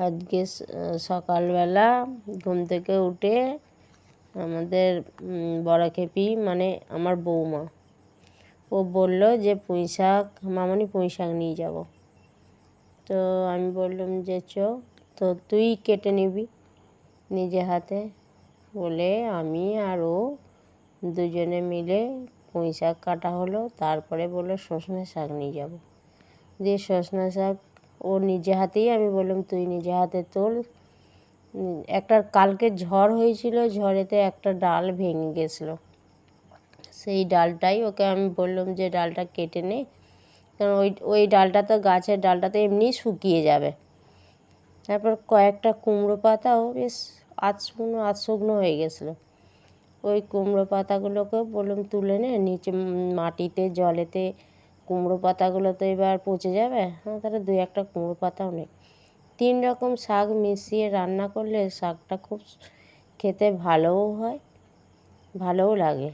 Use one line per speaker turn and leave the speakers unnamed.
আজকে সকালবেলা ঘুম থেকে উঠে আমাদের বড় খেপি মানে আমার বৌমা ও বলল যে পুঁই শাক মামনি পুঁই শাক নিয়ে যাব। তো আমি বললাম যে তো তুই কেটে নিবি নিজে হাতে বলে আমি আর ও দুজনে মিলে পুঁই শাক কাটা হলো। তারপরে বললো সজনে শাক নিয়ে যাব। দিয়ে সজনে শাক ও নিজে হাতেই আমি বললাম তুই নিজে হাতে তোল। একটা কালকে ঝড় হয়েছিল, ঝড়েতে একটা ডাল ভেঙে গেছিলো, সেই ডালটাই ওকে আমি বললাম যে ডালটা কেটে নে, কারণ ওই ডালটা তো গাছের ডালটা তো এমনি শুকিয়ে যাবে। তারপর কয়েকটা কুমড়ো পাতাও বেশ আধশুকনো হয়ে গেছিলো, ওই কুমড়ো পাতাগুলোকেও বললাম তুলে নে, নিচে মাটিতে জলেতে কুমড়ো পাতাগুলো তো এবার পচে যাবে, তাহলে 2-1 কুমড়ো পাতাও নেই। 3 রকম শাক মিশিয়ে রান্না করলে শাকটা খুব খেতে ভালোও হয়, ভালোও লাগে।